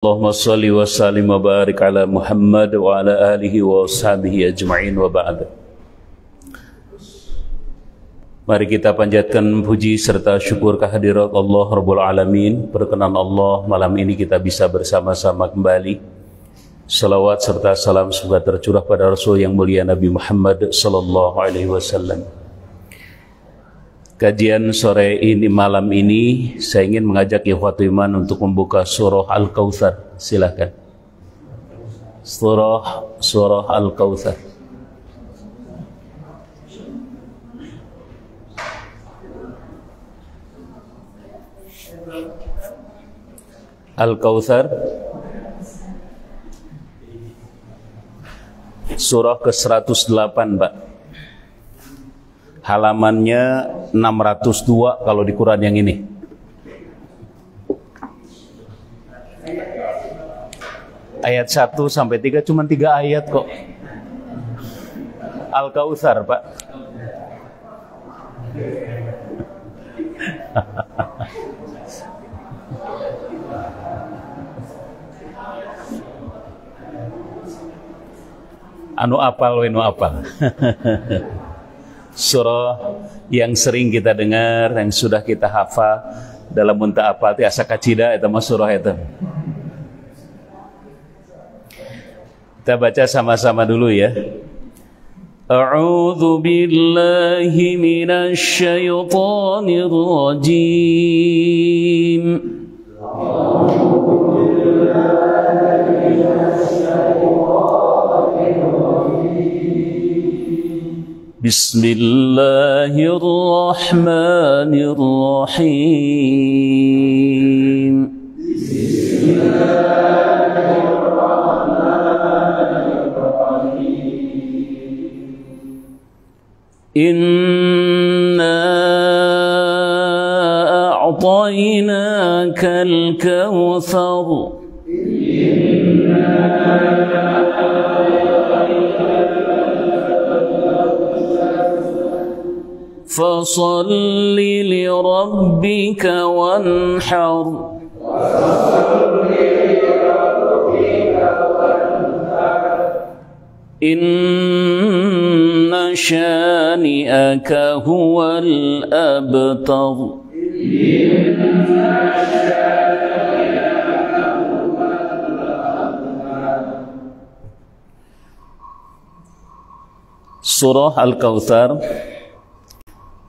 Allahumma salli wa sallim wa barik ala Muhammad wa ala alihi wa sahbihi ajma'in wa ba'd. Mari kita panjatkan puji serta syukur kehadirat Allah Rabbul Alamin. Berkenan Allah malam ini kita bisa bersama-sama kembali. Salawat serta salam semoga tercurah pada Rasul yang mulia Nabi Muhammad sallallahu alaihi wasallam. Kajian sore ini, malam ini, saya ingin mengajak ikhwatu iman untuk membuka surah Al-Kautsar. Silakan. Surah Al-Kautsar. Al-Kautsar. Surah ke-108, Pak. Halamannya 602 kalau di Quran yang ini. Ayat 1 sampai 3 cuma 3 ayat kok. Al-Kautsar, Pak. Anu apal. Surah yang sering kita dengar, yang sudah kita hafal dalam muntah apal ti asa kacida eta mah surah eta. Kita baca sama-sama dulu ya. A'udzu billahi minasy syaithanir rajim. Bismillahirrahmanirrahim. Inna a'tainakal kautsar. فَصَلِّ لِرَبِّكَ وَانْحَرْ إِنَّ شَانِئَكَ هُوَ الْأَبْتَرُ. Surah Al-Kautsar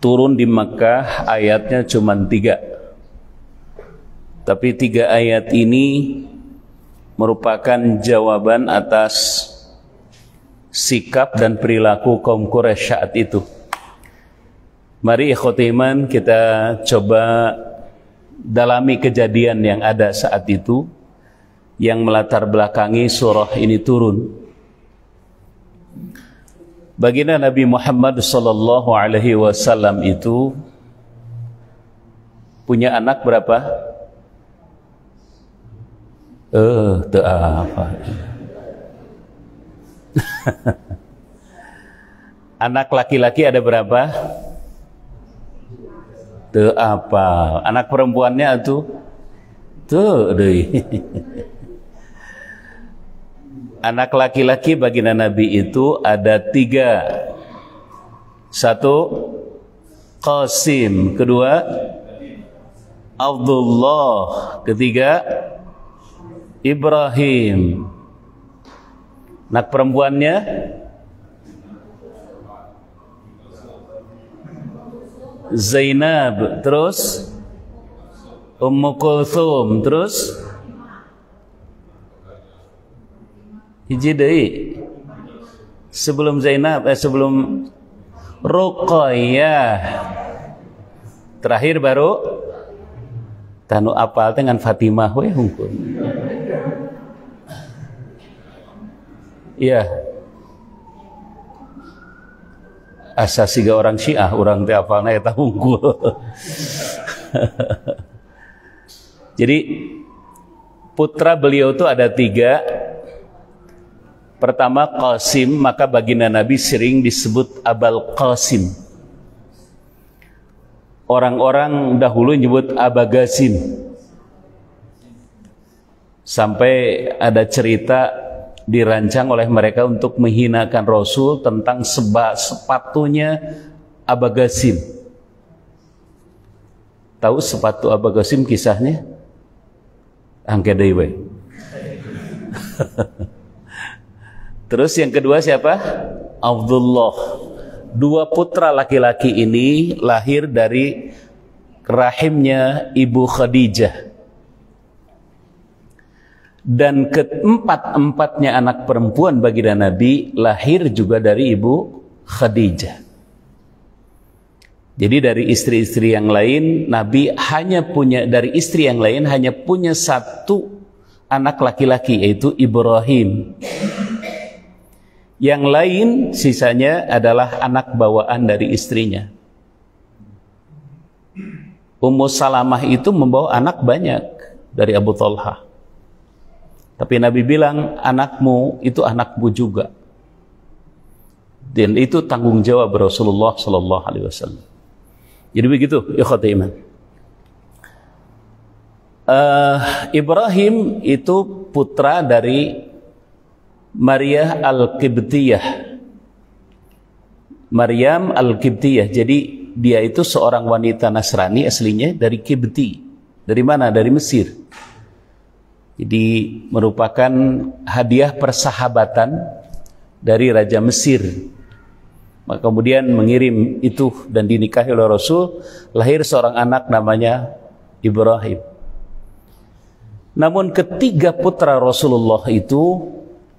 turun di Makkah, ayatnya cuma 3. Tapi 3 ayat ini merupakan jawaban atas sikap dan perilaku kaum Quraisy saat itu. Mari ikhwati iman kita coba dalami kejadian yang ada saat itu yang melatar belakangi surah ini turun. Baginda Nabi Muhammad sallallahu alaihi wasallam itu punya anak berapa? Apa? Anak laki-laki ada berapa? Apa? Anak perempuannya tuh deui. Anak laki-laki baginda Nabi itu ada 3. 1 Qasim, kedua Abdullah, ketiga Ibrahim. Anak perempuannya Zainab, terus Ummu Kulthum, terus hiji deui sebelum Zainab, sebelum Ruqayyah, terakhir baru tanu apal dengan Fatimah we hungkul. Iya. Asa siga orang Syiah, orang teh apalna eta hungkul. Jadi putra beliau itu ada 3. Pertama Qasim, maka baginda Nabi sering disebut Abul Qasim. Orang-orang dahulu nyebut Abagasim. Sampai ada cerita dirancang oleh mereka untuk menghinakan Rasul tentang sepatunya Aba Qasim. Tahu sepatu Aba Qasim kisahnya? Angke dewe. Terus yang kedua siapa? Abdullah. Dua putra laki-laki ini lahir dari rahimnya Ibu Khadijah. Dan keempat-empatnya anak perempuan baginda Nabi lahir juga dari Ibu Khadijah. Jadi dari istri-istri yang lain, Nabi hanya punya, dari istri yang lain hanya punya satu anak laki-laki, yaitu Ibrahim. Yang lain sisanya adalah anak bawaan dari istrinya. Ummu Salamah itu membawa anak banyak dari Abu Talha. Tapi Nabi bilang, anakmu itu anakmu juga. Dan itu tanggung jawab Rasulullah sallallahu alaihi wasallam. Jadi begitu, ikhwati iman. Ibrahim itu putra dari Maryam Al-Qibtiyah. Maryam Al-Qibtiyah. Jadi dia itu seorang wanita Nasrani aslinya dari Qibti. Dari mana? Dari Mesir. Jadi merupakan hadiah persahabatan dari Raja Mesir. Maka kemudian mengirim itu dan dinikahi oleh Rasul, lahir seorang anak namanya Ibrahim. Namun ketiga putra Rasulullah itu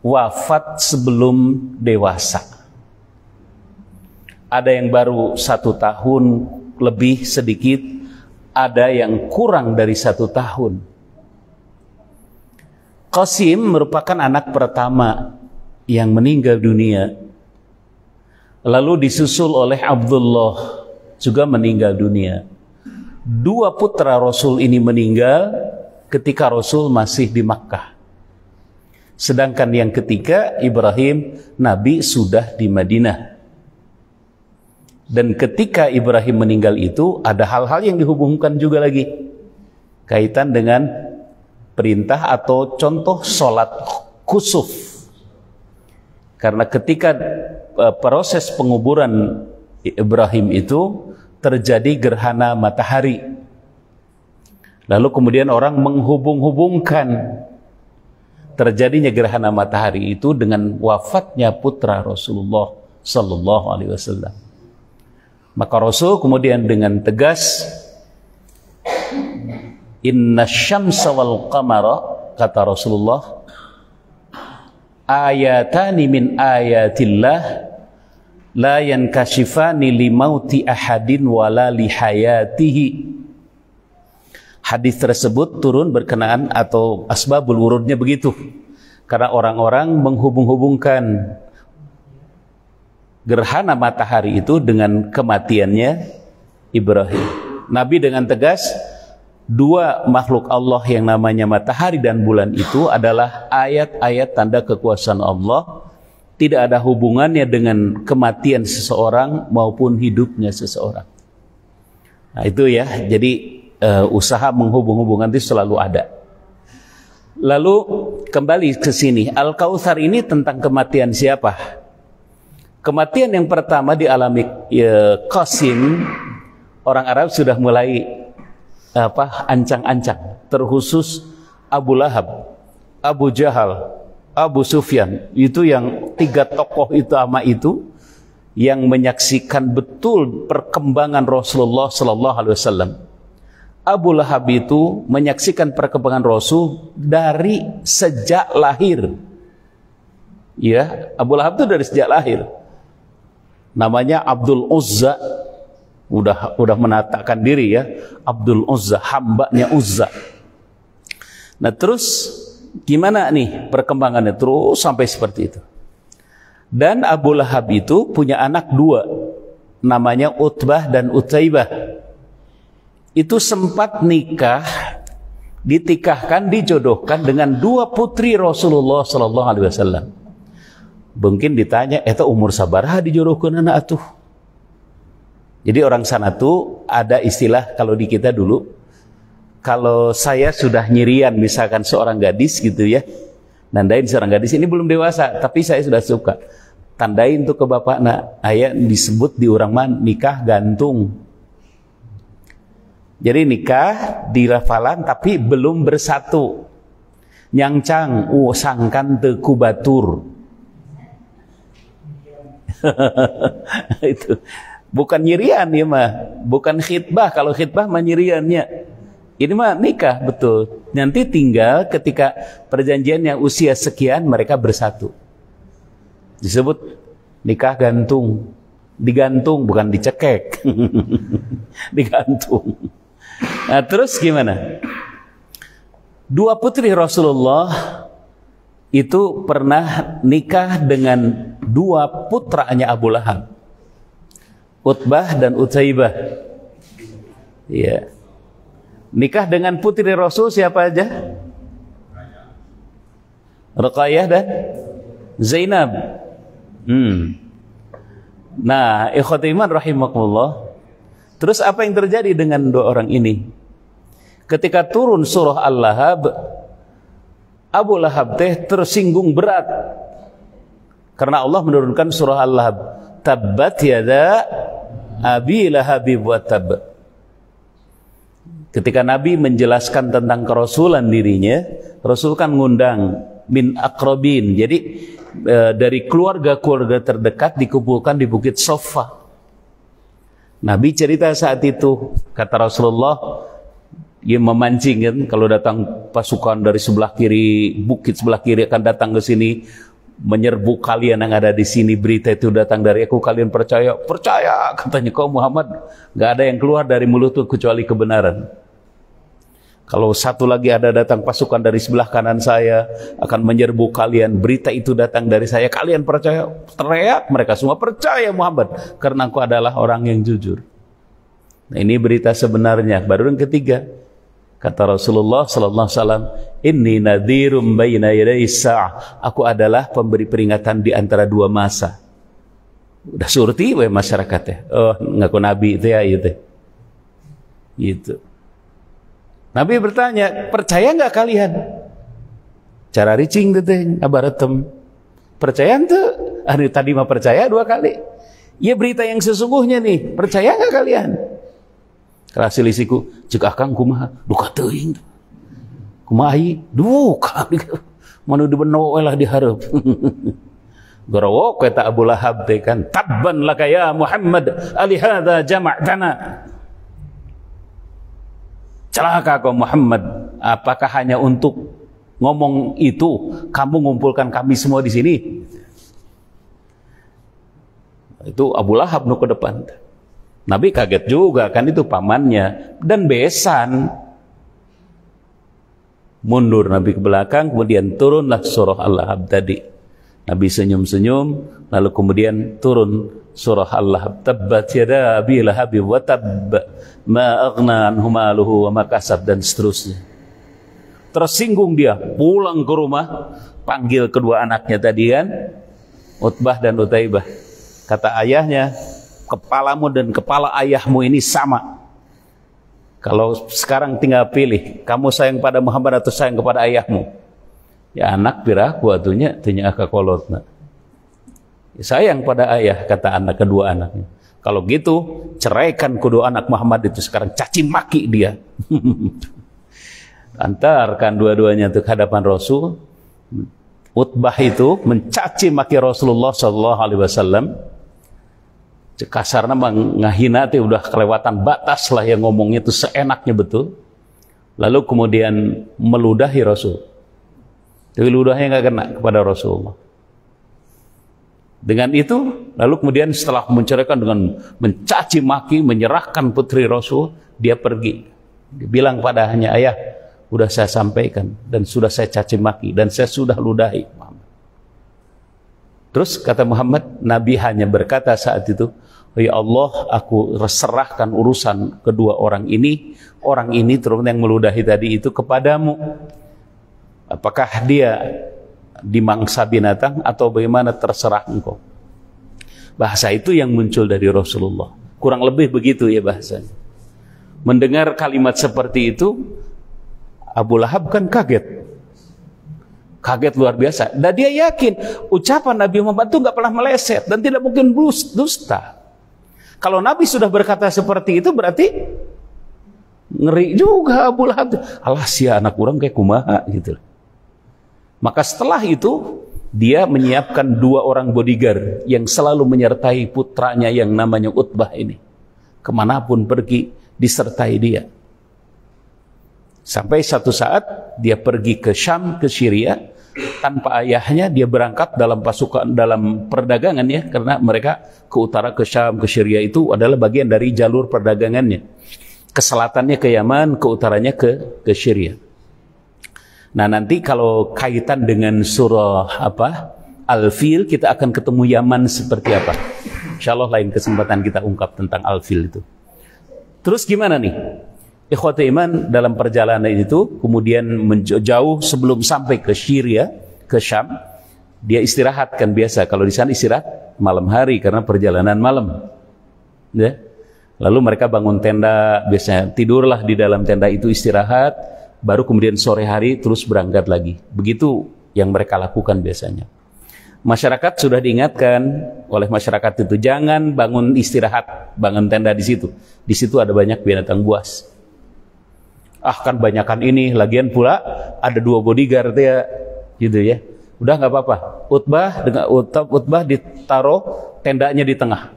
wafat sebelum dewasa. Ada yang baru 1 tahun lebih sedikit, ada yang kurang dari 1 tahun. Qasim merupakan anak pertama yang meninggal dunia. Lalu disusul oleh Abdullah, juga meninggal dunia. 2 putra Rasul ini meninggal ketika Rasul masih di Makkah. Sedangkan yang ketiga, Ibrahim, Nabi sudah di Madinah. Dan ketika Ibrahim meninggal itu, ada hal-hal yang dihubungkan juga lagi. Kaitan dengan perintah atau contoh sholat kusuf. Karena ketika proses penguburan Ibrahim itu terjadi gerhana matahari. Lalu kemudian orang menghubung-hubungkan terjadinya gerhana matahari itu dengan wafatnya putra Rasulullah sallallahu alaihi wasallam. Maka Rasul kemudian dengan tegas, inna syamsa wal qamara, kata Rasulullah, ayatani min ayatillah la yankashifani li mauti ahadin wala li hayatihi. Hadis tersebut turun berkenaan atau asbabul wurudnya begitu. Karena orang-orang menghubung-hubungkan gerhana matahari itu dengan kematiannya Ibrahim. Nabi dengan tegas, 2 makhluk Allah yang namanya matahari dan bulan itu adalah ayat-ayat tanda kekuasaan Allah, tidak ada hubungannya dengan kematian seseorang maupun hidupnya seseorang. Nah itu ya, jadi usaha menghubung-hubungkan itu selalu ada. Lalu kembali ke sini, Al-Kautsar ini tentang kematian siapa? Kematian yang pertama dialami Qasim, orang Arab sudah mulai ancang-ancang, terkhusus Abu Lahab, Abu Jahal, Abu Sufyan. Itu yang 3 tokoh utama itu yang menyaksikan betul perkembangan Rasulullah sallallahu alaihi wasallam. Abu Lahab itu menyaksikan perkembangan Rasul dari sejak lahir. Ya, Abu Lahab itu dari sejak lahir. Namanya Abdul Uzza. Udah menatakan diri ya, Abdul Uzza, hambanya Uzza. Nah terus gimana nih perkembangannya terus sampai seperti itu. Dan Abu Lahab itu punya anak 2, namanya Utbah dan Utaibah. Itu sempat nikah, ditikahkan, dijodohkan dengan 2 putri Rasulullah sallallahu alaihi wasallam. Mungkin ditanya, eta umur sabaraha dijodohkeun anak atuh? Jadi orang sana tuh ada istilah kalau di kita dulu, kalau saya sudah nyirian misalkan seorang gadis gitu ya, nandain seorang gadis ini belum dewasa tapi saya sudah suka, tandain tuh ke bapak, nak ayah disebut di orang mah nikah gantung. Jadi nikah di rafalan tapi belum bersatu. Nyangcang sangkan teku batur. Itu bukan nyirian ya mah, bukan khitbah. Kalau khitbah mah nyiriannya. Ini mah nikah betul. Nanti tinggal ketika perjanjiannya usia sekian mereka bersatu. Disebut nikah gantung. Digantung bukan dicekek. Digantung. Nah, terus gimana? Dua putri Rasulullah itu pernah nikah dengan dua putranya Abu Lahab, Utbah dan Utaibah. Ya. Nikah dengan putri Rasul siapa aja? Ruqayyah dan Zainab. Nah, ikhwati iman rahimakumullah. Terus apa yang terjadi dengan dua orang ini? Ketika turun surah Al-Lahab, Abu Lahab tersinggung berat karena Allah menurunkan surah Al-Lahab, tabbat yada abi lahabib wa tab. Ketika Nabi menjelaskan tentang kerasulan dirinya, Rasul kan ngundang min akrobin, jadi dari keluarga-keluarga terdekat dikumpulkan di Bukit Sofa. Nabi cerita saat itu, kata Rasulullah, ia memancing kan, kalau datang pasukan dari sebelah kiri, bukit sebelah kiri akan datang ke sini menyerbu kalian yang ada di sini, berita itu datang dari aku, kalian percaya? Percaya, katanya kau Muhammad, nggak ada yang keluar dari mulutku kecuali kebenaran. Kalau satu lagi ada datang pasukan dari sebelah kanan saya akan menyerbu kalian, berita itu datang dari saya, kalian percaya? Teriak mereka semua, percaya Muhammad, karena aku adalah orang yang jujur. Nah, ini berita sebenarnya. Baru yang ketiga, kata Rasulullah sallallahu alaihi wasallam, inni nadhirum baina yaday sa'ah. Aku adalah pemberi peringatan di antara dua masa. Udah surti we masyarakatnya. Oh, ngaku nabi itu ya itu. Gitu. Nabi bertanya, percaya nggak kalian? Cara ricing teh abaratem. Percaya tuh? Anu tadi mah percaya 2 kali. Ya berita yang sesungguhnya nih, percaya nggak kalian? Kalasilisiku, cek akang kumaha, duka teuing. Kumaha ieu? Duka. Manu dibeno we lah dihareup. Garawo kata Abu Lahab teh kan, tabban laka ya Muhammad, ali hadza jama'tana. Celaka kau Muhammad, apakah hanya untuk ngomong itu kamu ngumpulkan kami semua di sini? Itu Abu Lahab nu ke depan. Nabi kaget juga kan, itu pamannya dan besan. Mundur Nabi ke belakang, kemudian turunlah surah Al-Lahab tadi. Nabi senyum-senyum, lalu kemudian turun surah Al-Lahab, tabbat yada abi lahabin wa tabb ma aghna anhu maluhu wa ma kasab, dan seterusnya. Tersinggung dia, pulang ke rumah, panggil kedua anaknya tadi kan, Utbah dan Utaibah. Kata ayahnya, kepalamu dan kepala ayahmu ini sama. Kalau sekarang tinggal pilih, kamu sayang pada Muhammad atau sayang kepada ayahmu? Ya anak piraku atunya tanya akakolotna. Ya, sayang pada ayah, kata anak kedua anaknya. Kalau gitu ceraikan kedua anak Muhammad itu sekarang, caci maki dia. Antarkan dua-duanya ke hadapan Rasul. Utbah itu mencaci maki Rasulullah SAW. Kasarnya ngahina teh udah kelewatan batas lah, yang ngomongnya itu seenaknya betul. Lalu kemudian meludahi Rasul. Tapi ludahnya nggak kena kepada Rasulullah. Dengan itu, lalu kemudian setelah menceraikan dengan mencaci maki, menyerahkan putri Rasul, dia pergi. Dia bilang padanya, ayah, sudah saya sampaikan dan sudah saya caci maki dan saya sudah ludahi Muhammad. Terus kata Muhammad, Nabi hanya berkata saat itu, ya Allah, aku serahkan urusan kedua orang ini terutama yang meludahi tadi itu kepadamu. Apakah dia dimangsa binatang atau bagaimana, terserah engkau. Bahasa itu yang muncul dari Rasulullah. Kurang lebih begitu ya bahasanya. Mendengar kalimat seperti itu, Abu Lahab kan kaget. Kaget luar biasa. Dan dia yakin ucapan Nabi Muhammad itu nggak pernah meleset dan tidak mungkin dusta. Kalau Nabi sudah berkata seperti itu berarti ngeri juga Abu Lahab. Alah sia anak orang kayak kumaha gitu. Maka setelah itu dia menyiapkan 2 orang bodyguard yang selalu menyertai putranya yang namanya Utbah ini. Kemanapun pergi disertai dia. Sampai satu saat dia pergi ke Syam, ke Syria, tanpa ayahnya. Dia berangkat dalam pasukan, dalam perdagangan ya, karena mereka ke utara, ke Syam, ke Syria itu adalah bagian dari jalur perdagangannya. Ke selatannya ke Yaman, ke utaranya ke Syria. Nah nanti kalau kaitan dengan surah Al-Fil, kita akan ketemu Yaman seperti apa. Insya Allah lain kesempatan kita ungkap tentang Al-Fil itu. Terus gimana nih? Ikhwati iman, dalam perjalanan itu kemudian jauh sebelum sampai ke Syria, ke Syam, dia istirahat kan biasa. Kalau di sana istirahat malam hari karena perjalanan malam. Ya. Lalu mereka bangun tenda, biasanya tidurlah di dalam tenda itu istirahat, baru kemudian sore hari terus berangkat lagi. Begitu yang mereka lakukan biasanya. Masyarakat sudah diingatkan oleh masyarakat itu jangan bangun istirahat, bangun tenda di situ. Di situ ada banyak binatang buas. Kan banyakan ini, lagian pula ada 2 bodyguard ya, gitu ya. Udah nggak apa-apa. Utbah ditaruh tendanya di tengah.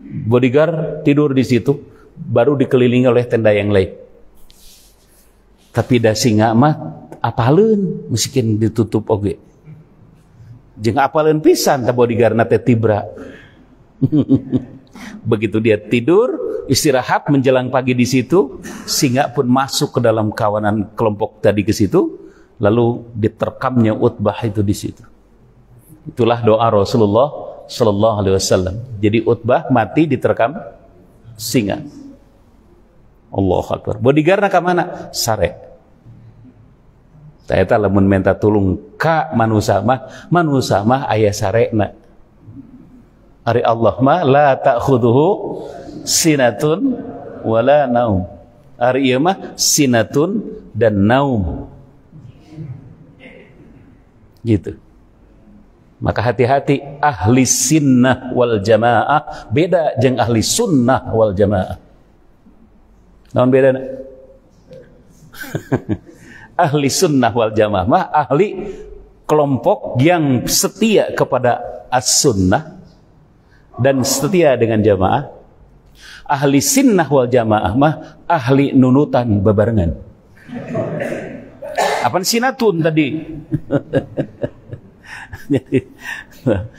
Bodyguard tidur di situ, baru dikelilingi oleh tenda yang lain. Tapi da singa mah apaleun miskin ditutup oge. Jeung apaleun pisan ta bodyguard teh tibra. Begitu dia tidur, istirahat menjelang pagi di situ, singa pun masuk ke dalam kawanan kelompok tadi ke situ, lalu diterkamnya Utbah itu di situ. Itulah doa Rasulullah sallallahu alaihi wasallam. Jadi Utbah mati diterkam singa. Allahu Akbar. Bodyguardna ka mana? Sare. Saya lamun minta tulung ka manusia mah aya sarena. Ari Allah mah la ta'khudhuhu sinatun wala naum. Ari ieu mah sinatun dan naum. Gitu. Maka hati-hati, ahli sunnah wal jamaah beda jeung ahli sunnah wal jamaah. Naon bedana? Ahli sunnah wal jamaah mah ahli kelompok yang setia kepada as-sunnah dan setia dengan jamaah. Ahli sunnah wal jamaah mah ahli nunutan bebarengan. Apaan sinatun tadi?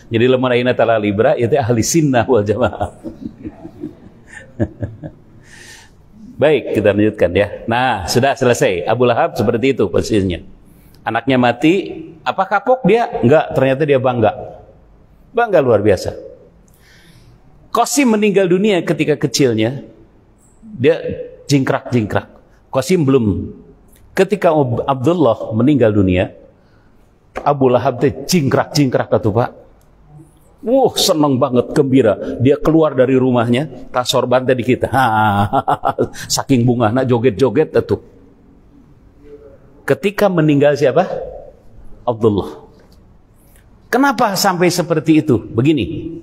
Jadi lamun ayeuna tala libra itu ahli sunnah wal jamaah. Baik, kita lanjutkan ya. Nah, sudah selesai. Abu Lahab seperti itu posisinya. Anaknya mati, apa kapok dia? Enggak, ternyata dia bangga. Bangga luar biasa. Qasim meninggal dunia ketika kecilnya. Dia jingkrak-jingkrak. Qasim belum. Ketika Abdullah meninggal dunia, Abu Lahab teh jingkrak-jingkrak atuh Pak. Senang banget, gembira. Dia keluar dari rumahnya, tas sorban tadi kita. Saking bungahna joget-joget atuh. Ketika meninggal siapa? Abdullah. Kenapa sampai seperti itu? Begini.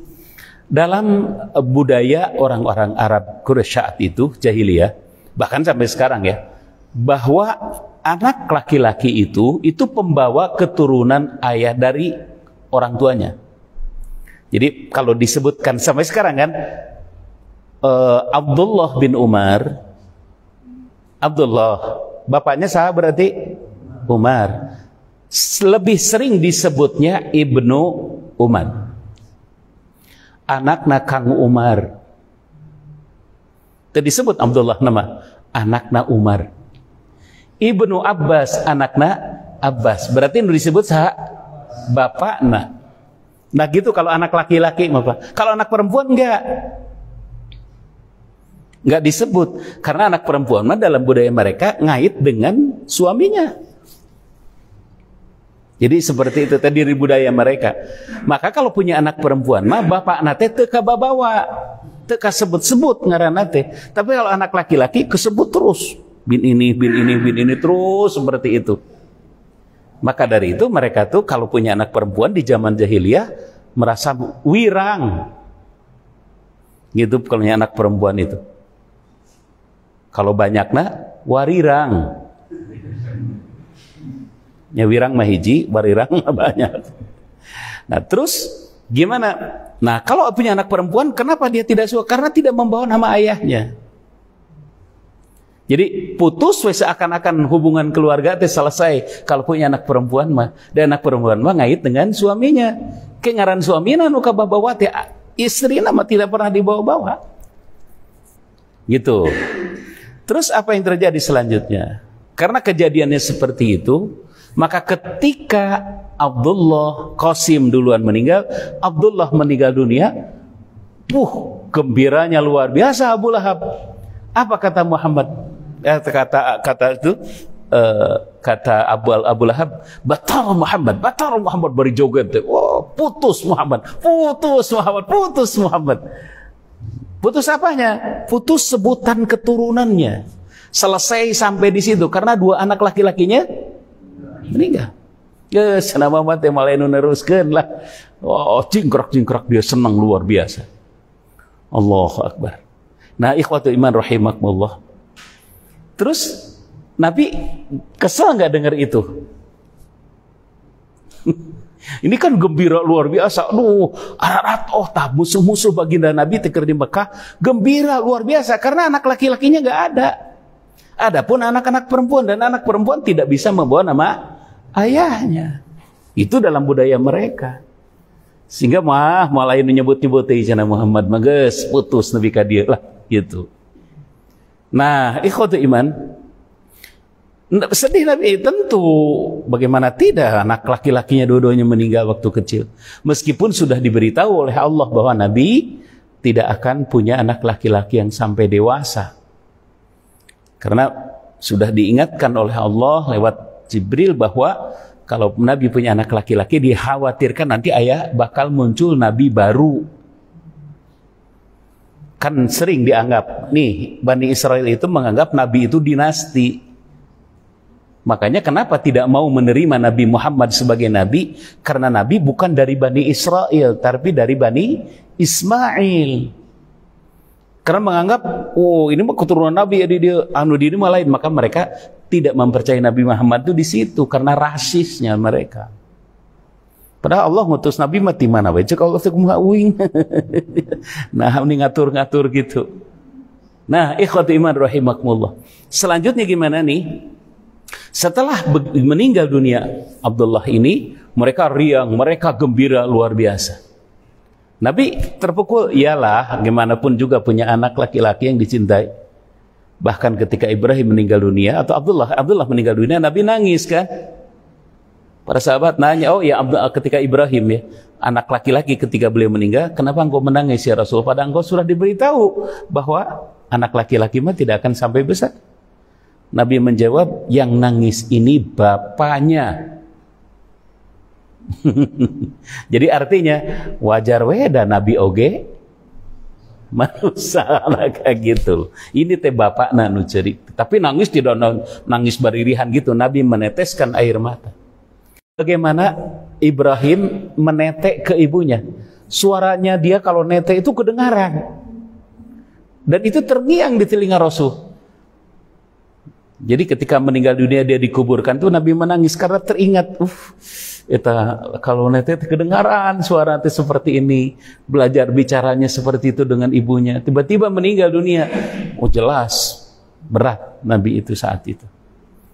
Dalam budaya orang-orang Arab Quraisy saat itu, jahiliyah, bahkan sampai sekarang ya, bahwa anak laki-laki itu pembawa keturunan ayah dari orang tuanya. Jadi kalau disebutkan sampai sekarang kan, Abdullah bin Umar, Abdullah, bapaknya sah berarti Umar. Lebih sering disebutnya Ibnu Umar. Anakna Kang Umar. Itu disebut Abdullah nama anakna Umar. Ibnu Abbas anakna Abbas. Berarti itu disebut sah bapakna. Nah gitu kalau anak laki-laki apa? Kalau anak perempuan enggak disebut karena anak perempuan mah dalam budaya mereka ngait dengan suaminya. Jadi seperti itu tadi budaya mereka. Maka kalau punya anak perempuan mah bapak nate teu kababawa, teu kasebut-sebut ngaranna teh. Tapi kalau anak laki-laki kesebut terus. bin ini terus seperti itu. Maka dari itu mereka tuh kalau punya anak perempuan di zaman jahiliyah merasa wirang. Gitu kalau punya anak perempuan itu. Kalau banyaknya warirang. Ya wirang mah hiji, warirang mah banyak. Nah terus gimana? Nah kalau punya anak perempuan kenapa dia tidak suka? Karena tidak membawa nama ayahnya. Jadi putus seakan-akan hubungan keluarga itu selesai kalau punya anak perempuan mah. Dan anak perempuan mah ngait dengan suaminya. Kengaran suaminya nu kabawa teh istri nama tidak pernah dibawa-bawa. Gitu. Terus apa yang terjadi selanjutnya? Karena kejadiannya seperti itu, maka ketika Abdullah Qasim duluan meninggal, Abdullah meninggal dunia, gembiranya luar biasa Abu Lahab. Apa kata Muhammad? Kata Abu Lahab, batal Muhammad beri joget. Putus Muhammad. Putus apanya? Putus sebutan keturunannya. Selesai sampai di situ karena dua anak laki-lakinya meninggal. Geus nama mah teh malenu neruskeun lah. Jingkrak dia senang luar biasa. Allahu Akbar. Nah, ikhwatu iman rahimakumullah. Terus Nabi kesel nggak dengar itu? Ini kan gembira luar biasa. Ararat musuh-musuh baginda Nabi teker di Mekah gembira luar biasa karena anak laki-lakinya nggak ada. Adapun anak-anak perempuan dan anak perempuan tidak bisa membawa nama ayahnya. Itu dalam budaya mereka. Sehingga malah nyebut-nyebut Sayyidina Muhammad mages putus Nabi kadir lah gitu. Nah, ikhwatu iman, sedih Nabi, tentu bagaimana tidak anak laki-lakinya dua-duanya meninggal waktu kecil. Meskipun sudah diberitahu oleh Allah bahwa Nabi tidak akan punya anak laki-laki yang sampai dewasa. Karena sudah diingatkan oleh Allah lewat Jibril bahwa kalau Nabi punya anak laki-laki dikhawatirkan nanti bakal muncul Nabi baru. Kan sering dianggap, nih Bani Israel itu menganggap Nabi itu dinasti. Makanya kenapa tidak mau menerima Nabi Muhammad sebagai Nabi? Karena Nabi bukan dari Bani Israel, tapi dari Bani Ismail. Karena menganggap, ini mah keturunan Nabi, dia ini mah lain. Maka mereka tidak mempercayai Nabi Muhammad itu di situ karena rasisnya mereka. Padahal Allah ngutus Nabi mati mana bae cek Allah teh kumaha uing. Nah, ini ngatur-ngatur gitu. Nah, ikhwati iman rahimakumullah. Selanjutnya gimana nih? Setelah meninggal dunia Abdullah ini, mereka riang, mereka gembira luar biasa. Nabi terpukul, iyalah gimana pun juga punya anak laki-laki yang dicintai. Bahkan ketika Ibrahim meninggal dunia atau Abdullah meninggal dunia, Nabi nangis kan? Para sahabat nanya, ketika Ibrahim ya, anak laki-laki ketika beliau meninggal, kenapa engkau menangis ya Rasul? Padahal engkau sudah diberitahu bahwa anak laki-laki mah tidak akan sampai besar. Nabi menjawab, yang nangis ini bapaknya. Jadi artinya wajar weda Nabi oge manusia kayak gitu. Ini teh bapak nu cerik. Tapi nangis tidak nangis beririhan gitu. Nabi meneteskan air mata. Bagaimana Ibrahim menetek ke ibunya? Suaranya dia kalau netek itu kedengaran. Dan itu terngiang di telinga Rasul. Jadi ketika meninggal dunia dia dikuburkan tuh Nabi menangis karena teringat, kalau netek kedengaran suara seperti ini, belajar bicaranya seperti itu dengan ibunya. Tiba-tiba meninggal dunia. Jelas berat Nabi itu saat itu.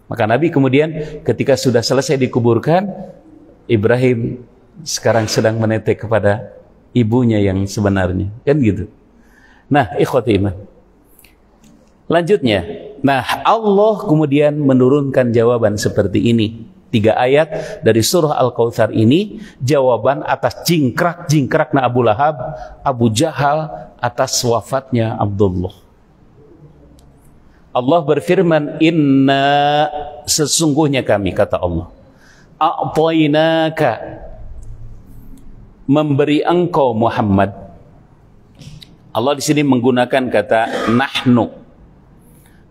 Maka Nabi kemudian ketika sudah selesai dikuburkan, Ibrahim sekarang sedang menetek kepada ibunya yang sebenarnya. Kan gitu. Nah, ikhwati iman. Lanjutnya, Allah kemudian menurunkan jawaban seperti ini. 3 ayat dari surah Al-Kautsar ini, jawaban atas jingkrak-jingkrakna Abu Lahab, Abu Jahal atas wafatnya Abdullah. Allah berfirman, inna sesungguhnya kami, kata Allah, a'tainaka memberi engkau Muhammad. Allah di sini menggunakan kata nahnu.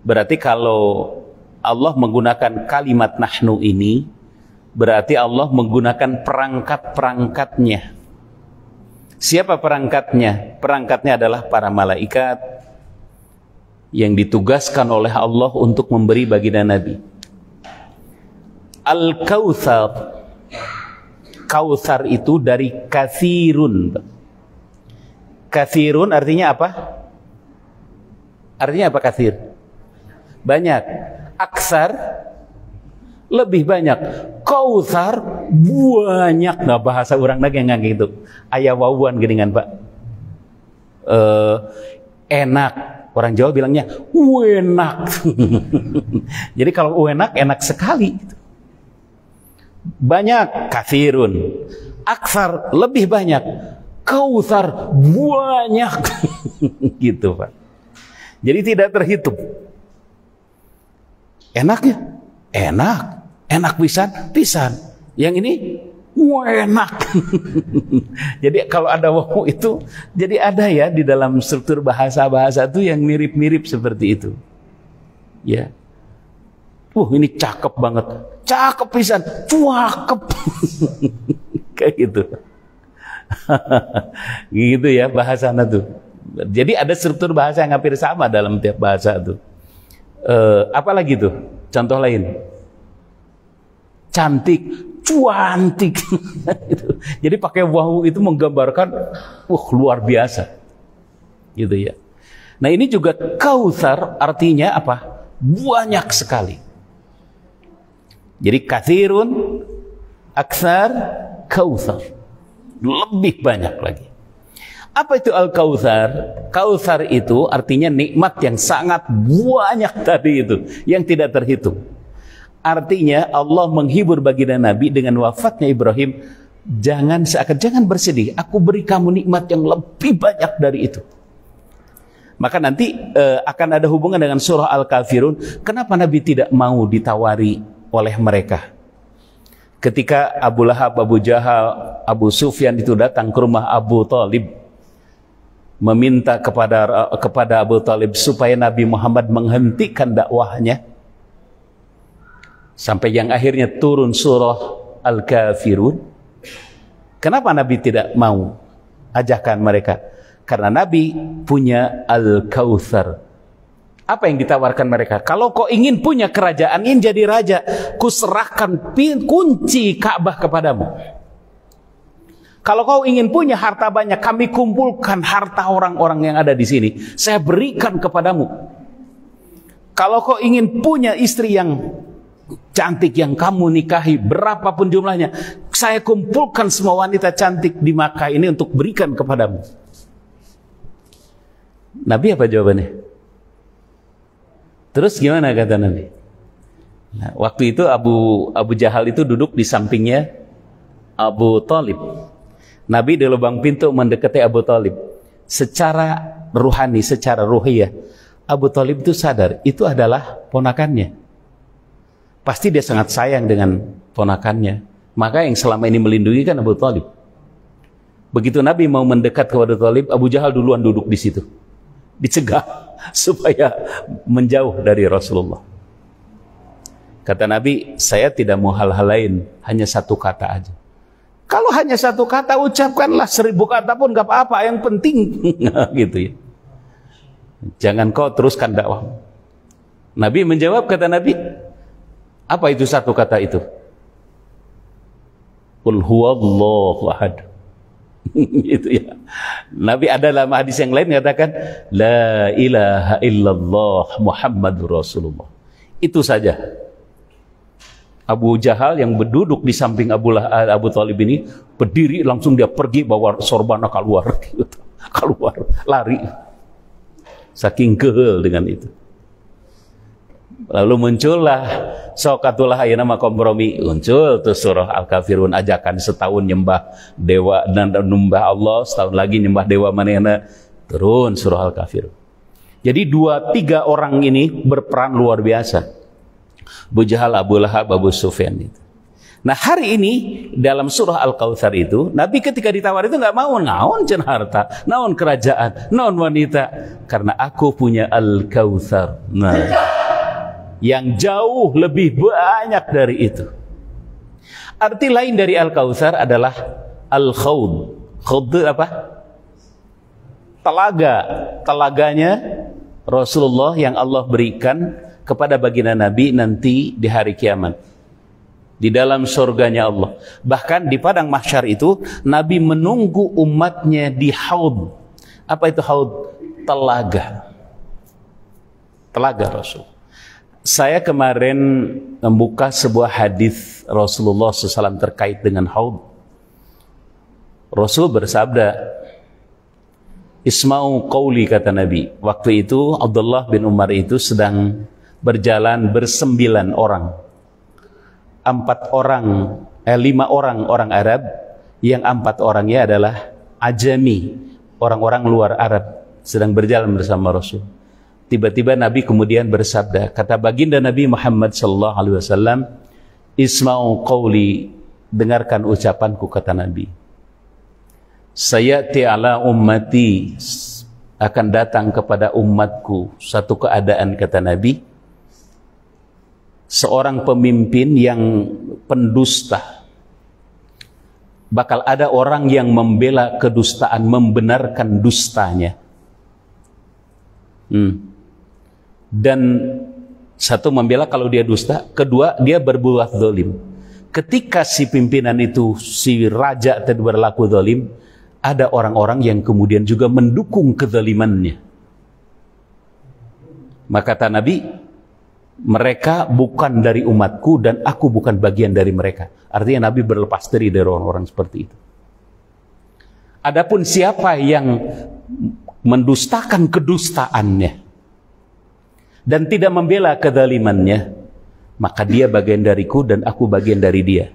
Berarti kalau Allah menggunakan kalimat nahnu ini, berarti Allah menggunakan perangkat-perangkatnya. Siapa perangkatnya? Perangkatnya adalah para malaikat yang ditugaskan oleh Allah untuk memberi baginda Nabi. Al-Kautsar, Kautsar itu dari katsirun. Katsirun artinya apa? Artinya apa katsir? Banyak. Aksar lebih banyak. Kautsar banyak. Nah, bahasa orang lagi yang gitu. Aya wawuan geningan, Pak. Enak. Orang Jawa bilangnya enak. Jadi kalau enak, enak sekali. Banyak. Katsirun. Aksar lebih banyak. Kautsar banyak. Gitu, Pak. Jadi tidak terhitung. Enak ya? Enak pisan. Yang ini enak. Jadi kalau ada wawu itu, jadi ada ya di dalam struktur bahasa itu yang mirip-mirip seperti itu. Ya. Ini cakep banget. Cakep pisan. Cakep. Kayak gitu. Gitu ya bahasanya tuh. Jadi ada struktur bahasa yang hampir sama dalam tiap bahasa itu. Apalagi tuh? Contoh lain. Cantik, cuantik. Jadi pakai wawu itu menggambarkan luar biasa. Gitu ya. Nah, ini juga kautsar artinya apa? Banyak sekali. Jadi katsirun, aksar, kautsar. Lebih banyak lagi. Apa itu Al-Kautsar? Kautsar itu artinya nikmat yang sangat banyak tadi itu, yang tidak terhitung. Artinya Allah menghibur baginda Nabi dengan wafatnya Ibrahim. Jangan bersedih, aku beri kamu nikmat yang lebih banyak dari itu. Maka nanti akan ada hubungan dengan surah Al-Kafirun. Kenapa Nabi tidak mau ditawari oleh mereka? Ketika Abu Lahab, Abu Jahal, Abu Sufyan itu datang ke rumah Abu Thalib, meminta kepada Abu Thalib supaya Nabi Muhammad menghentikan dakwahnya, sampai yang akhirnya turun surah Al-Kafirun. Kenapa Nabi tidak mau ajakan mereka? Karena Nabi punya Al-Kautsar. Apa yang ditawarkan mereka? Kalau kau ingin punya kerajaan, ingin jadi raja, kuserahkan kunci Ka'bah kepadamu. Kalau kau ingin punya harta banyak, kami kumpulkan harta orang-orang yang ada di sini. Saya berikan kepadamu. Kalau kau ingin punya istri yang cantik yang kamu nikahi, berapapun jumlahnya, saya kumpulkan semua wanita cantik di Makkah ini untuk berikan kepadamu. Nabi apa jawabannya? Terus gimana kata Nabi? Nah, waktu itu Abu Jahal itu duduk di sampingnya Abu Thalib. Nabi di lubang pintu mendekati Abu Thalib. Secara ruhani, secara ruhiyah, Abu Thalib itu sadar itu adalah ponakannya. Pasti dia sangat sayang dengan ponakannya. Maka yang selama ini melindungi kan Abu Thalib. Begitu Nabi mau mendekat kepada Abu Thalib, Abu Jahal duluan duduk di situ, dicegah supaya menjauh dari Rasulullah. Kata Nabi, saya tidak mau hal-hal lain, hanya satu kata aja. Kalau hanya satu kata, ucapkanlah 1000 kata pun gak apa-apa, yang penting gitu ya. Jangan kau teruskan dakwah. Nabi menjawab, kata Nabi, apa itu satu kata itu? Qul huwallahu ahad. Gitu ya. Nabi ada dalam hadis yang lain katakan, la ilaha illallah Muhammadur Rasulullah. Itu saja. Abu Jahal yang berduduk di samping Abu Thalib ini berdiri, langsung dia pergi bawa sorbana keluar, gitu. Keluar, lari, saking kehel dengan itu. Lalu muncullah sokatullah ayeuna mah kompromi, muncul tuh surah Al-Kafirun, ajakan setahun nyembah dewa dan nyembah Allah, setahun lagi nyembah dewa manehna, turun surah Al-Kafirun. Jadi 2-3 orang ini berperan luar biasa. Abu Jahal, Abu Lahab, Abu Sufyan itu. Nah, hari ini dalam surah Al-Kautsar itu, Nabi ketika ditawar itu nggak mau naon cenah harta, naon kerajaan, naon wanita, karena aku punya Al-Kautsar. Nah, yang jauh lebih banyak dari itu. Arti lain dari Al-Kautsar adalah Al-Khawd. Khawd apa? Telaga. Telaganya Rasulullah yang Allah berikan kepada baginda Nabi nanti di hari kiamat, di dalam surganya Allah. Bahkan di padang mahsyar itu Nabi menunggu umatnya di haud. Apa itu haud? Telaga. Telaga Rasul. Saya kemarin membuka sebuah hadis Rasulullah SAW terkait dengan haud. Rasul bersabda, "Isma'u qawli," kata Nabi. Waktu itu Abdullah bin Umar itu sedang berjalan bersembilan orang. 5 orang Arab, yang 4 orangnya adalah Ajami, orang-orang luar Arab, sedang berjalan bersama Rasul. Tiba-tiba Nabi kemudian bersabda, kata baginda Nabi Muhammad SAW, "Isma'u qawli," dengarkan ucapanku, kata Nabi. "Sayati ala ummati," akan datang kepada umatku satu keadaan, kata Nabi, seorang pemimpin yang pendusta. Bakal ada orang yang membela kedustaan, membenarkan dustanya. Dan satu, membela kalau dia dusta. Kedua, dia berbuat zalim. Ketika si pimpinan itu, si raja tadi berlaku zalim, ada orang-orang yang kemudian juga mendukung kezalimannya. Maka kata Nabi, mereka bukan dari umatku dan aku bukan bagian dari mereka. Artinya Nabi berlepas diri dari orang-orang seperti itu. Adapun siapa yang mendustakan kedustaannya dan tidak membela kezalimannya, maka dia bagian dariku dan aku bagian dari dia.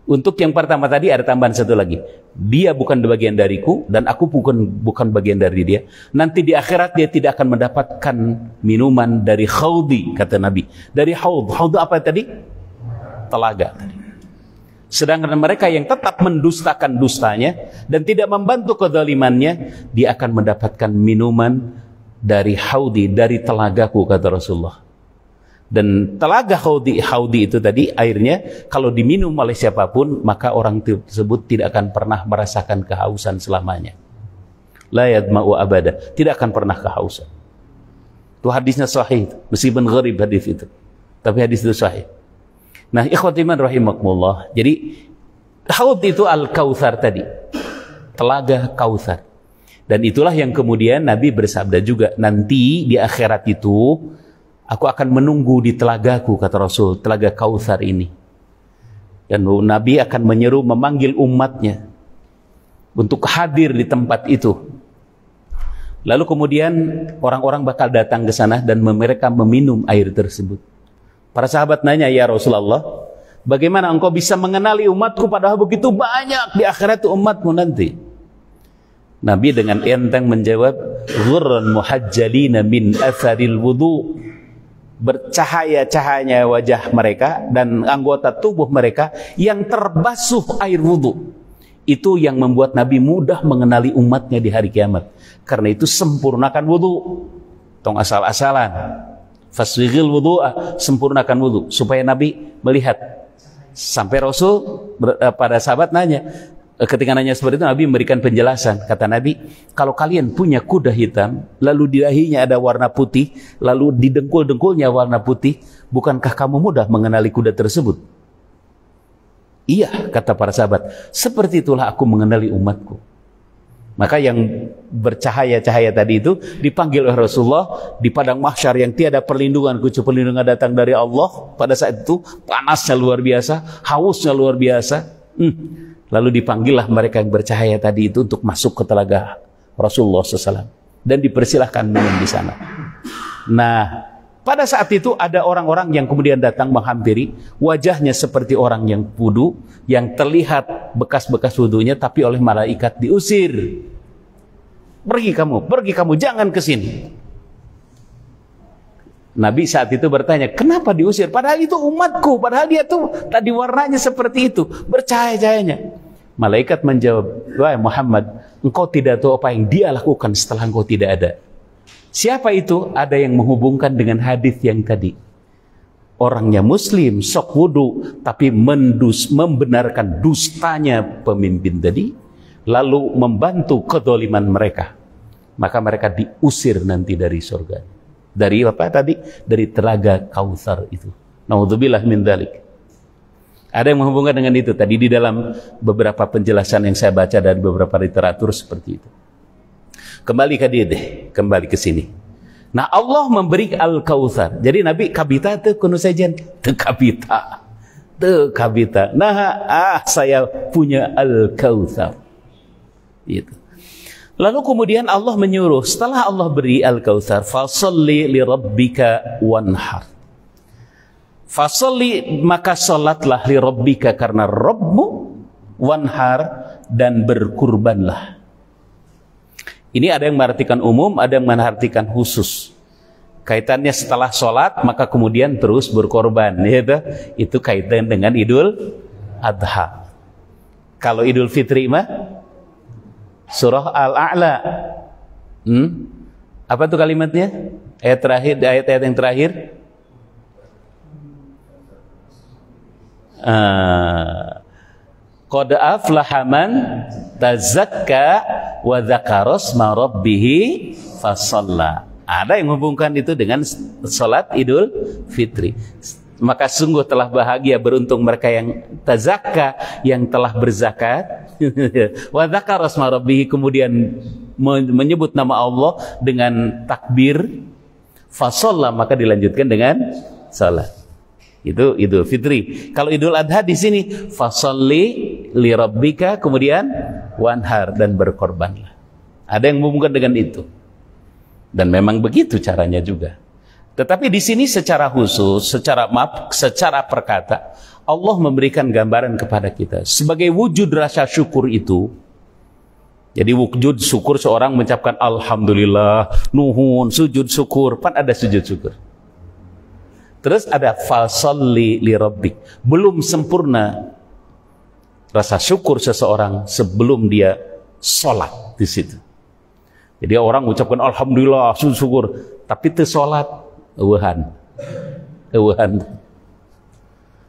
Untuk yang pertama tadi ada tambahan satu lagi. Dia bukan bagian dariku dan aku bukan bagian dari dia. Nanti di akhirat dia tidak akan mendapatkan minuman dari khawdi, kata Nabi. Dari haud. Haud apa tadi? Telaga tadi. Sedangkan mereka yang tetap mendustakan dustanya dan tidak membantu kezalimannya, dia akan mendapatkan minuman dari haudi, dari telagaku, kata Rasulullah. Dan telaga haudi itu tadi, airnya kalau diminum oleh siapapun, maka orang tersebut tidak akan pernah merasakan kehausan selamanya. La yadma'u abada, tidak akan pernah kehausan. Itu hadisnya sahih, meskipun gharib hadis itu, tapi hadis itu sahih. Nah, ikhwati man rahimakumullah, jadi haud itu Al-Kautsar tadi, telaga Kautsar. Dan itulah yang kemudian Nabi bersabda juga, nanti di akhirat itu aku akan menunggu di telagaku, kata Rasul, telaga Kautsar ini. Dan Nabi akan menyeru, memanggil umatnya untuk hadir di tempat itu. Lalu kemudian orang-orang bakal datang ke sana dan mereka meminum air tersebut. Para sahabat nanya, ya Rasulullah, bagaimana engkau bisa mengenali umatku padahal begitu banyak di akhirat itu umatmu nanti? Nabi dengan enteng menjawab, ghurran muhajjalina min atharil wudu, bercahaya-cahayanya wajah mereka dan anggota tubuh mereka yang terbasuh air wudu. Itu yang membuat Nabi mudah mengenali umatnya di hari kiamat. Karena itu sempurnakan wudu. Tong asal-asalan. Faswighil wudu'a, sempurnakan wudu supaya Nabi melihat. Sampai Rasul pada sahabat nanya, ketika nanya seperti itu Nabi memberikan penjelasan. Kata Nabi, kalau kalian punya kuda hitam, lalu di dahinya ada warna putih, lalu di dengkul-dengkulnya warna putih, bukankah kamu mudah mengenali kuda tersebut? Iya, kata para sahabat, seperti itulah aku mengenali umatku. Maka yang bercahaya-cahaya tadi itu dipanggil oleh Rasulullah di padang mahsyar yang tiada perlindungan kecuali perlindungan datang dari Allah. Pada saat itu panasnya luar biasa, hausnya luar biasa. Lalu dipanggillah mereka yang bercahaya tadi itu untuk masuk ke telaga Rasulullah SAW dan dipersilahkan minum di sana. Nah, pada saat itu ada orang-orang yang kemudian datang menghampiri, wajahnya seperti orang yang wudu, yang terlihat bekas-bekas wudunya, tapi oleh malaikat diusir. Pergi kamu, jangan ke sini. Nabi saat itu bertanya, kenapa diusir? Padahal itu umatku, padahal dia tuh tadi warnanya seperti itu, bercahaya-cahayanya. Malaikat menjawab, wahai Muhammad, engkau tidak tahu apa yang dia lakukan setelah engkau tidak ada. Siapa itu? Ada yang menghubungkan dengan hadis yang tadi. orangnya muslim, sok wudu, tapi membenarkan dustanya pemimpin tadi, lalu membantu kedoliman mereka, maka mereka diusir nanti dari surga. Dari apa tadi? Dari telaga Kautsar itu. Naudzubillah min dzalik. Ada yang menghubungkan dengan itu tadi di dalam beberapa penjelasan yang saya baca dari beberapa literatur seperti itu. Kembali ke dia deh, kembali ke sini. Nah, Allah memberi Al-Kautsar. Jadi Nabi kabita teu kuno sajen, teu kabita. Teu kabita. Nah, saya punya Al-Kautsar. Itu. Lalu kemudian Allah menyuruh, setelah Allah beri Al-Kautsar, fasalli li rabbika wanhar. Fasalli, maka salatlah li rabbika, karena Rabbmu, wanhar, dan berkurbanlah. Ini ada yang mengartikan umum, ada yang menartikan khusus. Kaitannya setelah sholat, maka kemudian terus berkorban. Itu kaitan dengan Idul Adha. Kalau Idul Fitri mah Surah Al-A'la. Apa tuh kalimatnya? Ayat terakhir, ayat-ayat yang terakhir. Qad aflaha man tazakka wa dzakara asma rabbih fasalla. Ada yang menghubungkan itu dengan salat Idul Fitri. Maka sungguh telah bahagia, beruntung mereka yang tazakka, yang telah berzakat. Wa dzakara asma rabbih, kemudian menyebut nama Allah dengan takbir, fasalla, maka dilanjutkan dengan salat. Itu Idul Fitri. Kalau Idul Adha di sini fasalli li rabbika, kemudian wanhar, dan berkorbanlah. Ada yang menghubungkan dengan itu. Dan memang begitu caranya juga. Tetapi di sini secara khusus, secara perkata, Allah memberikan gambaran kepada kita sebagai wujud rasa syukur itu. Jadi wujud syukur seorang mengucapkan alhamdulillah, nuhun, sujud syukur, kan ada sujud syukur. Terus ada fasalli li rabbik. Belum sempurna rasa syukur seseorang sebelum dia sholat di situ. Jadi orang mengucapkan alhamdulillah, sujud syukur, tapi itu sholat, eueuhan.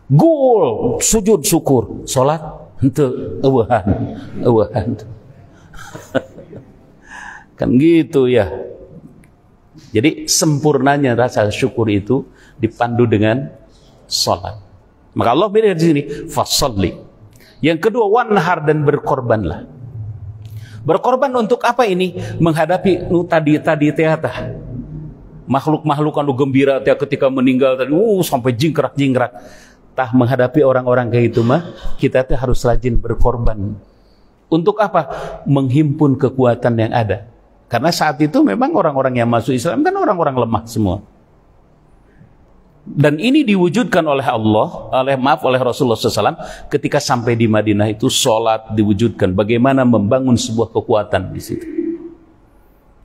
Gol, sujud syukur, sholat, henteu, eueuhan. Kan gitu ya. Jadi sempurnanya rasa syukur itu dipandu dengan sholat. Maka Allah beri di sini fasalli. Yang kedua wanhar, dan berkorbanlah. Berkorban untuk apa ini? Menghadapi tadi teata makhluk-makhluk anu gembira ketika meninggal tadi, sampai jingkrak. Tah menghadapi orang-orang kayak itu mah kita harus rajin berkorban. Untuk apa? Menghimpun kekuatan yang ada. Karena saat itu memang orang-orang yang masuk Islam kan orang-orang lemah semua. Dan ini diwujudkan oleh Allah, oleh Rasulullah SAW ketika sampai di Madinah itu sholat diwujudkan. Bagaimana membangun sebuah kekuatan di situ.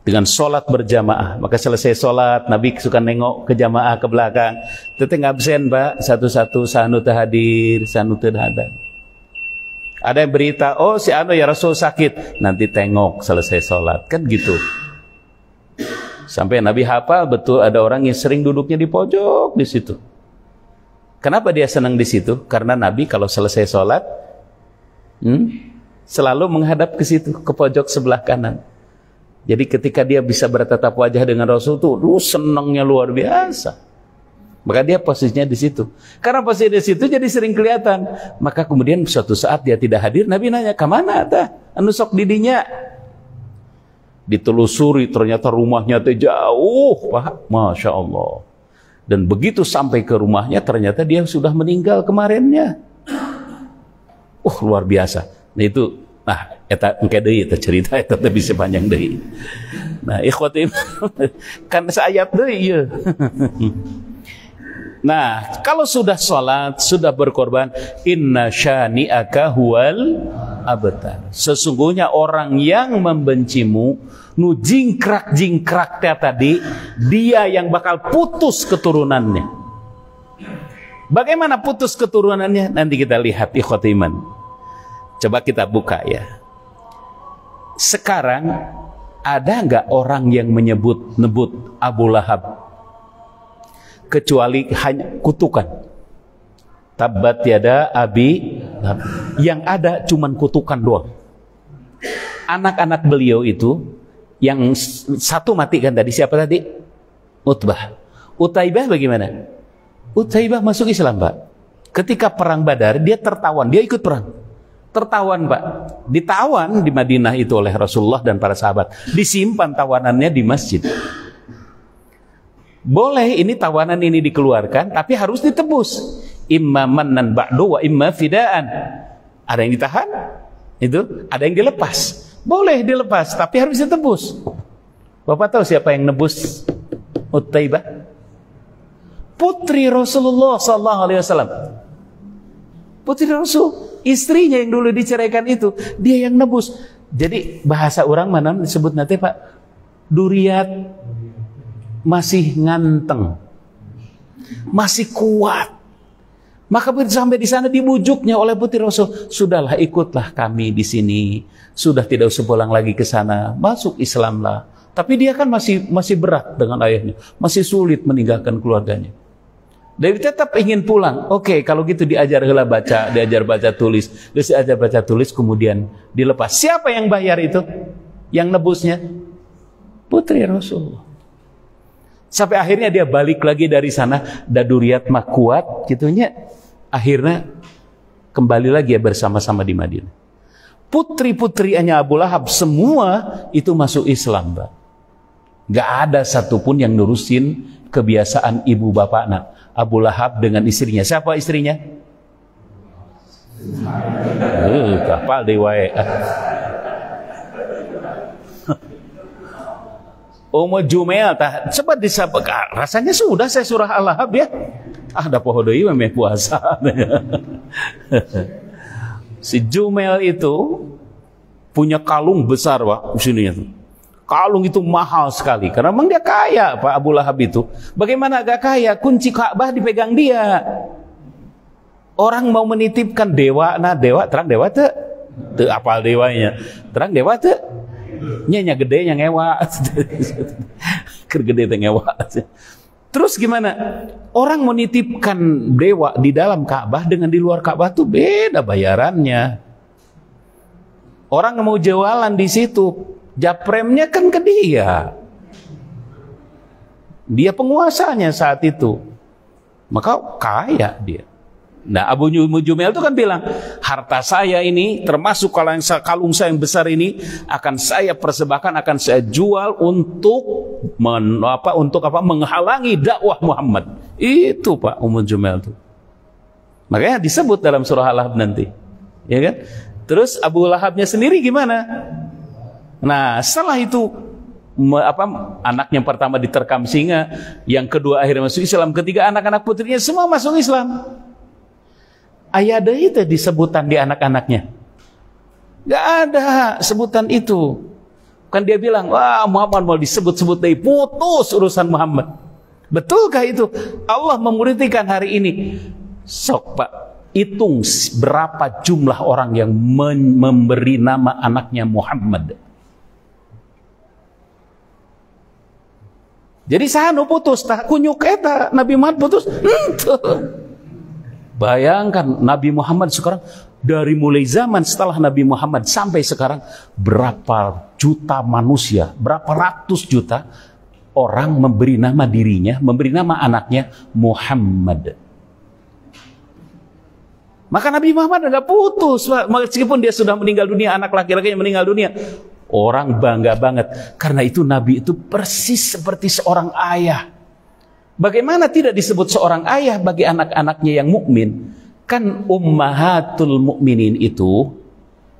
Dengan sholat berjamaah. Maka selesai sholat, Nabi suka nengok ke jamaah ke belakang. Teteh ngabsen Pak, satu-satu sanu teu hadir, sanu teu hadir. Ada yang berita, oh si anu ya Rasul sakit, nanti tengok selesai sholat, kan gitu. Sampai Nabi hafal betul ada orang yang sering duduknya di pojok di situ. Kenapa dia senang di situ? Karena Nabi kalau selesai sholat selalu menghadap ke situ, ke pojok sebelah kanan. Jadi ketika dia bisa bertatap wajah dengan Rasul tuh, senangnya luar biasa. Maka dia posisinya di situ. Karena posisi di situ jadi sering kelihatan. Maka kemudian suatu saat dia tidak hadir, Nabi nanya, "Kemana tah? Anu sok didinya?" Ditelusuri, ternyata rumahnya teh jauh, Pak. Masya Allah. Dan begitu sampai ke rumahnya, ternyata dia sudah meninggal kemarinnya. Luar biasa. Nah itu, eta engke deui eta cerita, eta teh bisa panjang deui. Nah, ikhwati kan saayat deui ieu. Nah, kalau sudah sholat, sudah berkorban, inna syani'aka huwal abtar. Sesungguhnya orang yang membencimu, nu jingkrak tadi, dia yang bakal putus keturunannya. Bagaimana putus keturunannya? Nanti kita lihat, ikhwati iman. Coba kita buka ya. Sekarang ada nggak orang yang menyebut Abu Lahab? kecuali hanya kutukan. Tabbat yada abi lahab. Yang ada cuman kutukan doang. Anak-anak beliau itu yang satu mati kan tadi, siapa tadi? Utbah. Utaibah bagaimana? Utaibah masuk Islam, Pak. Ketika perang Badar dia tertawan, dia ikut perang. Tertawan, Pak. Ditawan di Madinah itu oleh Rasulullah dan para sahabat. Disimpan tawanannya di masjid. Boleh ini tawanan ini dikeluarkan, tapi harus ditebus. Imma mannan ba'du wa imma fidaan. Ada yang ditahan, itu, ada yang dilepas. Boleh dilepas, tapi harus ditebus. Bapak tahu siapa yang nebus Utaibah? Putri Rasulullah sallallahu alaihi wasallam. Putri Rasul, istrinya yang dulu diceraikan itu, dia yang nebus. Jadi bahasa orang mana disebut nanti, Pak? Duriat masih nganteng, masih kuat. Maka sampai di sana dibujuknya oleh putri Rasul, sudahlah ikutlah kami di sini, sudah tidak usah pulang lagi ke sana, masuk Islamlah. Tapi dia kan masih berat dengan ayahnya, masih sulit meninggalkan keluarganya. Dia tetap ingin pulang. Oke, kalau gitu diajar baca tulis, diajar baca tulis, kemudian dilepas. Siapa yang bayar itu? Yang nebusnya? Putri Rasul. Sampai akhirnya dia balik lagi dari sana, daduriat mah kuat gitunya. Akhirnya kembali lagi ya bersama-sama di Madinah. Putri-putrinya Abu Lahab semua itu masuk Islam, Pak. Gak ada satupun yang nurusin kebiasaan ibu bapak anak. Abu Lahab dengan istrinya. Siapa istrinya? Kapal dewae. Ummu Jumail cepat disabak. Rasanya sudah saya surah Al-Lahab ya. Ada pohodoi memang puasa. Si Jumail itu punya kalung besar, Pak, sini itu. Kalung itu mahal sekali karena memang dia kaya, Pak Abu Lahab itu. Bagaimana agak kaya? Kunci Ka'bah dipegang dia. Orang mau menitipkan dewa, nah dewa terang dewa teu apal dewanya. Terang dewa teu nya gede nya ngewa. Keur gede teh ngewa. Terus gimana? Orang menitipkan dewa di dalam Ka'bah dengan di luar Ka'bah tuh beda bayarannya. Orang mau jualan di situ, japremnya kan ke dia. Dia penguasanya saat itu. Maka kaya dia. Nah, Abu Jumail itu kan bilang, harta saya ini termasuk kalung saya yang besar ini akan saya persembahkan, akan saya jual untuk menghalangi dakwah Muhammad. Itu Pak Abu Jumail itu. Makanya disebut dalam surah Al-Lahab nanti. Ya kan? Terus Abu Lahabnya sendiri gimana? Nah, setelah itu anaknya pertama diterkam singa, yang kedua akhirnya masuk Islam, ketiga anak-anak putrinya semua masuk Islam. Ayat itu disebutan di anak-anaknya. Gak ada sebutan itu. Kan dia bilang, wah Muhammad mau disebut-sebut dari putus urusan Muhammad. Betulkah itu? Allah memuritikan hari ini. Sok Pak, hitung berapa jumlah orang yang memberi nama anaknya Muhammad. Jadi sahanu putus, tak kunyuk eta Nabi Muhammad putus. Bayangkan Nabi Muhammad sekarang dari mulai zaman setelah Nabi Muhammad sampai sekarang berapa juta manusia, berapa ratus juta orang memberi nama dirinya, memberi nama anaknya Muhammad. Maka Nabi Muhammad ada putus, meskipun dia sudah meninggal dunia, anak laki-lakinya meninggal dunia. Orang bangga banget karena itu Nabi itu persis seperti seorang ayah. Bagaimana tidak disebut seorang ayah bagi anak-anaknya yang mukmin? Kan ummahatul mukminin itu,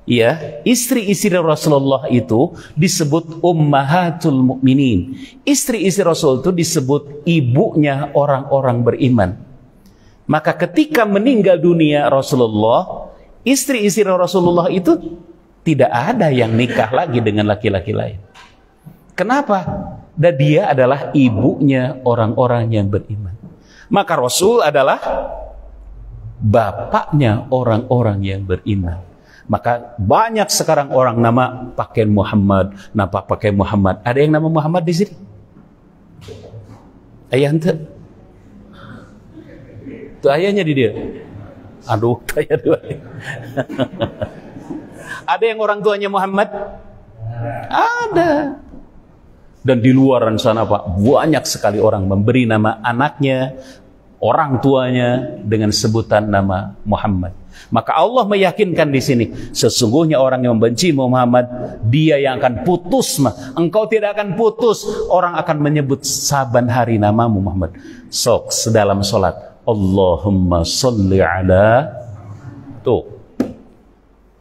ya, istri-istri Rasulullah itu disebut ummahatul mukminin. Istri-istri Rasul itu disebut ibunya orang-orang beriman. Maka ketika meninggal dunia Rasulullah, istri-istri Rasulullah itu tidak ada yang nikah lagi dengan laki-laki lain. Kenapa? Dan dia adalah ibunya orang-orang yang beriman. Maka Rasul adalah bapaknya orang-orang yang beriman. Maka banyak sekarang orang nama pakai Muhammad, nama pakai Muhammad. Ada yang nama Muhammad di sini? Ayah ente? Itu ayahnya di dia. Aduh, tanya dua. Ada yang orang tuanya Muhammad? Ada. Dan di luaran sana Pak, banyak sekali orang memberi nama anaknya, orang tuanya dengan sebutan nama Muhammad. Maka Allah meyakinkan di sini, sesungguhnya orang yang membenci Muhammad, dia yang akan putus. Engkau tidak akan putus. Orang akan menyebut saban hari namamu Muhammad. Sok sedalam sholat, Allahumma sholli ala. Tuh,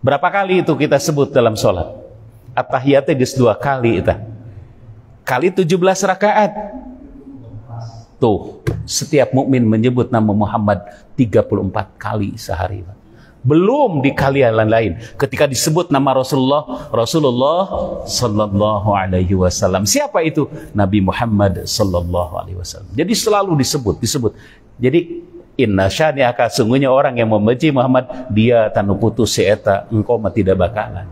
berapa kali itu kita sebut dalam sholat? At-tahiyatnya 2 kali itu. Kali 17 rakaat. Tuh, setiap mukmin menyebut nama Muhammad 34 kali sehari. Belum di kali lain. Ketika disebut nama Rasulullah sallallahu alaihi wasallam. Siapa itu? Nabi Muhammad sallallahu alaihi wasallam. Jadi selalu disebut. Jadi inna syani'aka, sungguhnya orang yang membenci Muhammad, dia tanu putus seeta, engkau mah tidak bakalan.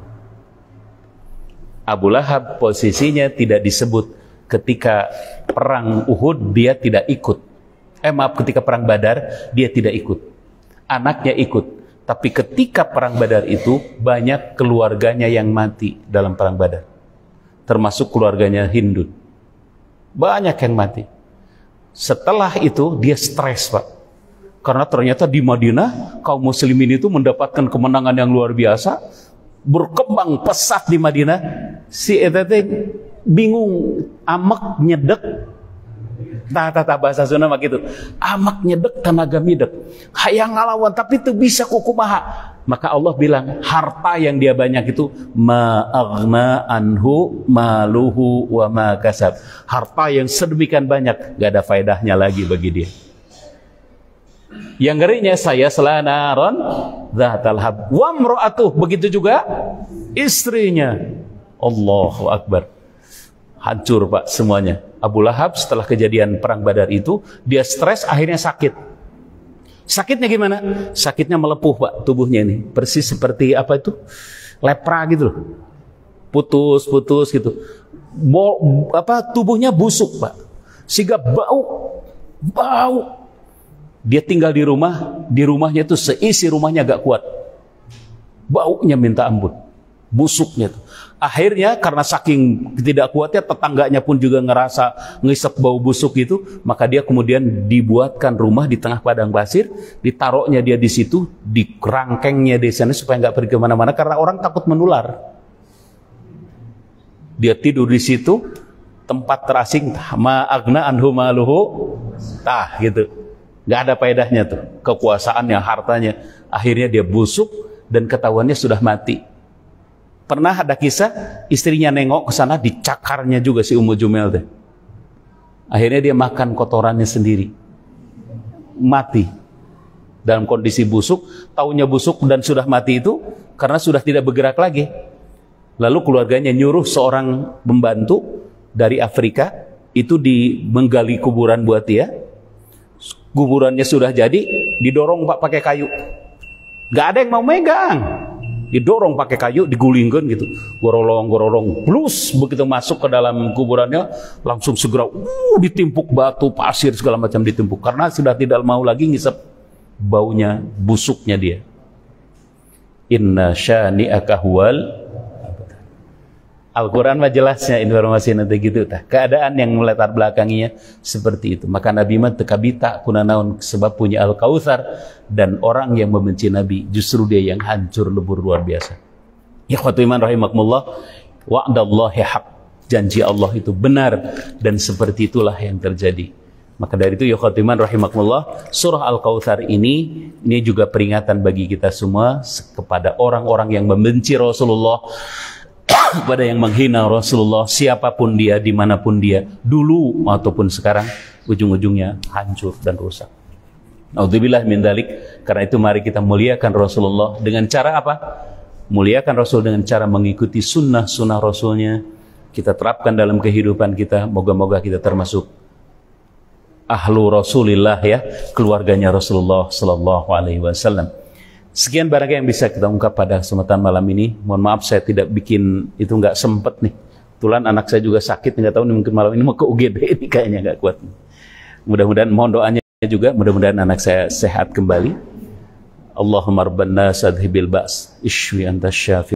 Abu Lahab posisinya tidak disebut ketika perang Uhud, dia tidak ikut. Ketika perang Badar dia tidak ikut. Anaknya ikut. Tapi ketika perang Badar itu banyak keluarganya yang mati dalam perang Badar. Termasuk keluarganya Hindun. Banyak yang mati. Setelah itu dia stres, Pak. Karena ternyata di Madinah kaum muslimin itu mendapatkan kemenangan yang luar biasa. Berkembang pesat di Madinah. Si etete bingung, amak nyedek. Tata bahasa Sunda mah gitu. Amak nyedek tenaga midek. Hayang ngalawan tapi itu bisa kukumaha. Maka Allah bilang, harta yang dia banyak itu ma'aghna anhu maluhu wa ma kasab. Harta yang sedemikian banyak, gak ada faedahnya lagi bagi dia. Yang ngerinya, saya selanaron zatal hab wa mra'atuh, begitu juga istrinya. Allahu Akbar. Hancur Pak semuanya. Abu Lahab setelah kejadian perang Badar itu, dia stres, akhirnya sakit. Sakitnya gimana? Sakitnya melepuh Pak, tubuhnya ini. Persis seperti apa itu? Lepra gitu loh. Putus gitu. Tubuhnya busuk Pak. Sehingga bau. Dia tinggal di rumah, di rumahnya itu seisi rumahnya gak kuat. Baunya minta ampun. Busuknya tuh. Akhirnya karena saking tidak kuatnya, tetangganya pun juga ngerasa ngisep bau busuk itu, maka dia kemudian dibuatkan rumah di tengah padang pasir, ditaruhnya dia di situ, di kerangkengnya di sana supaya nggak pergi kemana-mana karena orang takut menular. Dia tidur di situ, tempat terasing, ma'agna anhu maluhu, gitu. Nggak ada faedahnya tuh, kekuasaannya, hartanya. Akhirnya dia busuk dan ketahuannya sudah mati. Pernah ada kisah istrinya nengok ke sana, dicakarnya juga si Ummu Jumel deh. Akhirnya dia makan kotorannya sendiri. Mati. Dalam kondisi busuk, taunya busuk dan sudah mati itu karena sudah tidak bergerak lagi. Lalu keluarganya nyuruh seorang pembantu dari Afrika itu menggali kuburan buat dia. Kuburannya sudah jadi, didorong Pak pakai kayu. Gak ada yang mau megang. Didorong pakai kayu, digulingkan gitu, gorolong, plus begitu masuk ke dalam kuburannya langsung segera ditimpuk batu, pasir segala macam ditimpuk karena sudah tidak mau lagi ngisep baunya, busuknya dia. Inna syani'aka huwal. Al-Quran mah jelasnya informasi nanti gitu tah. Keadaan yang melatar belakanginya seperti itu. Maka Nabi mah tekabita kunanaun sebab punya Al-Kautsar, dan orang yang membenci Nabi justru dia yang hancur lebur luar biasa. Ikhwatu iman rahimakumullah, wa'dallahi haq. Janji Allah itu benar dan seperti itulah yang terjadi. Maka dari itu ikhwatu iman rahimakumullah, surah Al-Kautsar ini juga peringatan bagi kita semua kepada orang-orang yang membenci Rasulullah, kepada yang menghina Rasulullah, siapapun dia, dimanapun dia, dulu ataupun sekarang, ujung-ujungnya hancur dan rusak. Naudzubillah min dzalik. Karena itu mari kita muliakan Rasulullah dengan cara apa? Muliakan Rasul dengan cara mengikuti sunnah-sunnah Rasulnya. Kita terapkan dalam kehidupan kita. Moga-moga kita termasuk ahlu Rasulillah, ya, keluarganya Rasulullah sallallahu alaihi wasallam. Sekian barangkali yang bisa kita ungkap pada kesempatan malam ini. Mohon maaf saya tidak bikin itu, nggak sempet nih. Kebetulan anak saya juga sakit, nggak tahu nih, mungkin malam ini mau ke UGD ini kayaknya nggak kuat. Mudah-mudahan mohon doanya juga, mudah-mudahan anak saya sehat kembali. Allahumma rabban nas adhibil ba's ishfi anta syafi.